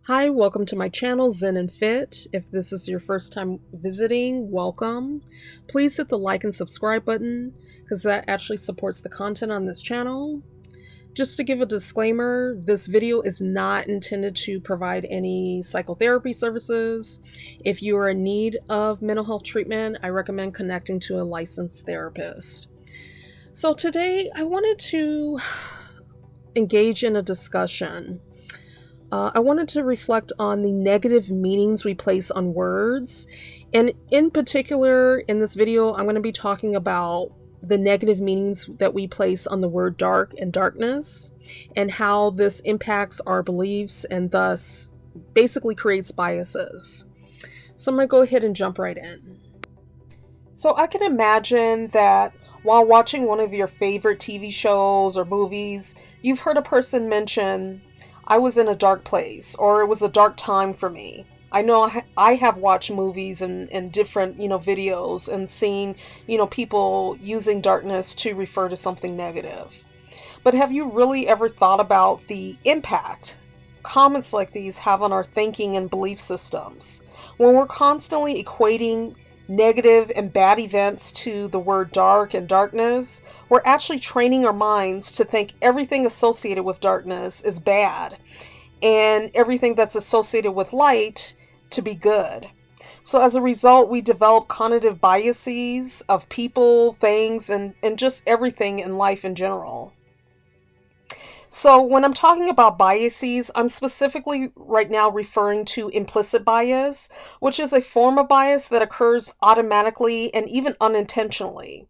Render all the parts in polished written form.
Hi, welcome to my channel, Zen and Fit. If this is your first time visiting, welcome. Please hit the like and subscribe button because that actually supports the content on this channel. Just to give a disclaimer, this video is not intended to provide any psychotherapy services. If you are in need of mental health treatment, I recommend connecting to a licensed therapist. So today I wanted to engage in a discussion. I wanted to reflect on the negative meanings we place on words. And in particular, in this video, I'm going to be talking about the negative meanings that we place on the word dark and darkness, and how this impacts our beliefs and thus basically creates biases. So I'm going to go ahead and jump right in. So I can imagine that while watching one of your favorite TV shows or movies, you've heard a person mention, I was in a dark place, or it was a dark time for me. I know I have watched movies and different, videos and seen, people using darkness to refer to something negative. But have you really ever thought about the impact comments like these have on our thinking and belief systems? When we're constantly equating negative and bad events to the word dark and darkness, we're actually training our minds to think everything associated with darkness is bad and everything that's associated with light to be good. So as a result, we develop cognitive biases of people, things, and just everything in life in general. So when I'm talking about biases, I'm specifically right now referring to implicit bias, which is a form of bias that occurs automatically and even unintentionally,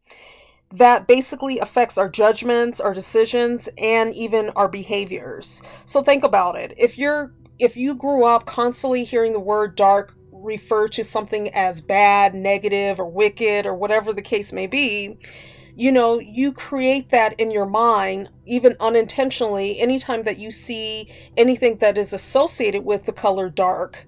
that basically affects our judgments, our decisions, and even our behaviors. So think about it. If you grew up constantly hearing the word dark refer to something as bad, negative, or wicked, or whatever the case may be, you create that in your mind, even unintentionally, anytime that you see anything that is associated with the color dark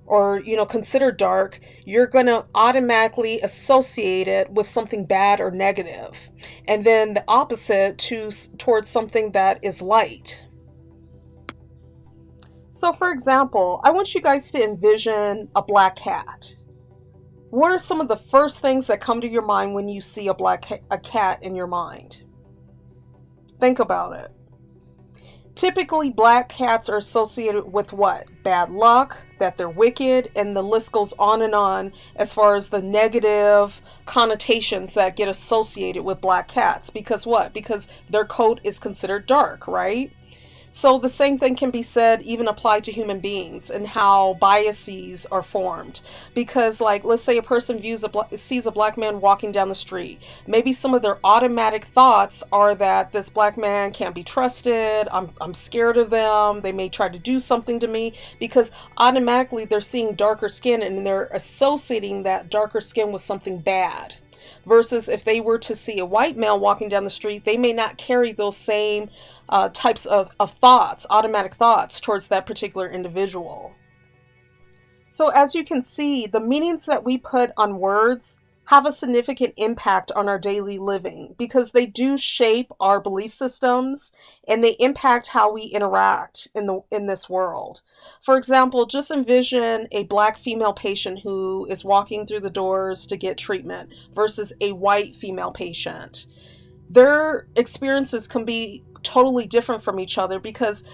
or, considered dark, you're going to automatically associate it with something bad or negative. And then the opposite towards something that is light. So for example, I want you guys to envision a black cat. What are some of the first things that come to your mind when you see a cat in your mind? Think about it. Typically, black cats are associated with what? Bad luck, that they're wicked, and the list goes on as far as the negative connotations that get associated with black cats. Because what? Because their coat is considered dark, right? So the same thing can be said, even applied to human beings and how biases are formed. Because let's say a person sees a black man walking down the street. Maybe some of their automatic thoughts are that this black man can't be trusted. I'm scared of them. They may try to do something to me, because automatically they're seeing darker skin and they're associating that darker skin with something bad. Versus if they were to see a white male walking down the street, they may not carry those same types of thoughts, automatic thoughts towards that particular individual. So as you can see, the meanings that we put on words have a significant impact on our daily living, because they do shape our belief systems and they impact how we interact in this world. For example, just envision a black female patient who is walking through the doors to get treatment versus a white female patient. Their experiences can be totally different from each other because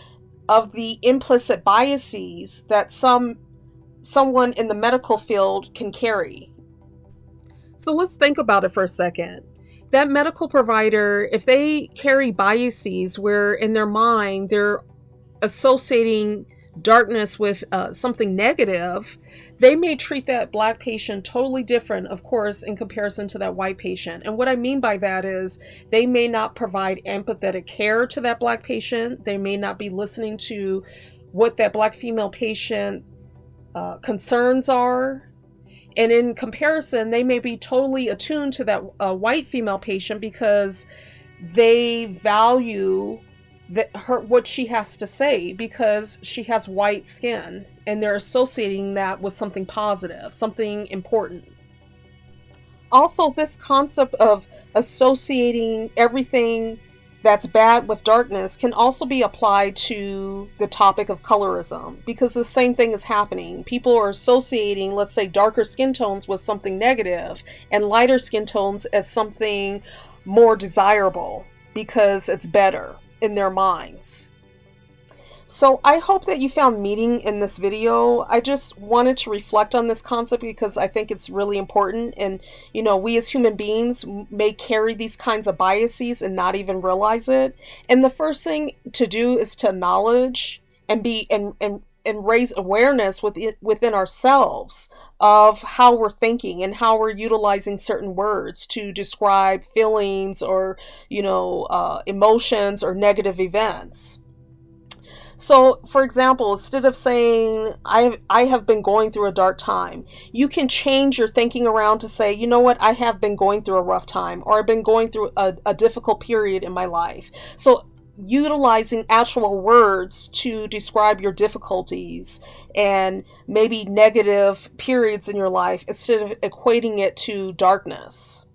of the implicit biases that someone in the medical field can carry. So let's think about it for a second. That medical provider, if they carry biases where in their mind they're associating darkness with something negative, they may treat that black patient totally different, of course, in comparison to that white patient. And what I mean by that is they may not provide empathetic care to that black patient. They may not be listening to what that black female patient concerns are. And in comparison, they may be totally attuned to that white female patient because they value what she has to say because she has white skin, and they're associating that with something positive, something important. Also, this concept of associating everything that's bad with darkness can also be applied to the topic of colorism, because the same thing is happening. People are associating, let's say, darker skin tones with something negative and lighter skin tones as something more desirable because it's better in their minds. So I hope that you found meaning in this video. I just wanted to reflect on this concept because I think it's really important. And, you know, we as human beings may carry these kinds of biases and not even realize it. And the first thing to do is to acknowledge and raise awareness within ourselves of how we're thinking and how we're utilizing certain words to describe feelings or, you know, emotions or negative events. So, for example, instead of saying, I have been going through a dark time, you can change your thinking around to say, you know what, I have been going through a rough time, or I've been going through a difficult period in my life. So, utilizing actual words to describe your difficulties and maybe negative periods in your life instead of equating it to darkness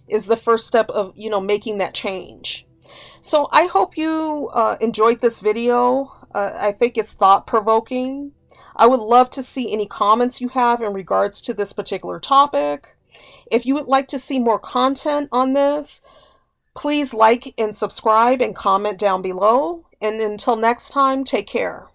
is the first step of, you know, making that change. So I hope you enjoyed this video. I think it's thought-provoking. I would love to see any comments you have in regards to this particular topic. If you would like to see more content on this, please like and subscribe and comment down below. And until next time, take care.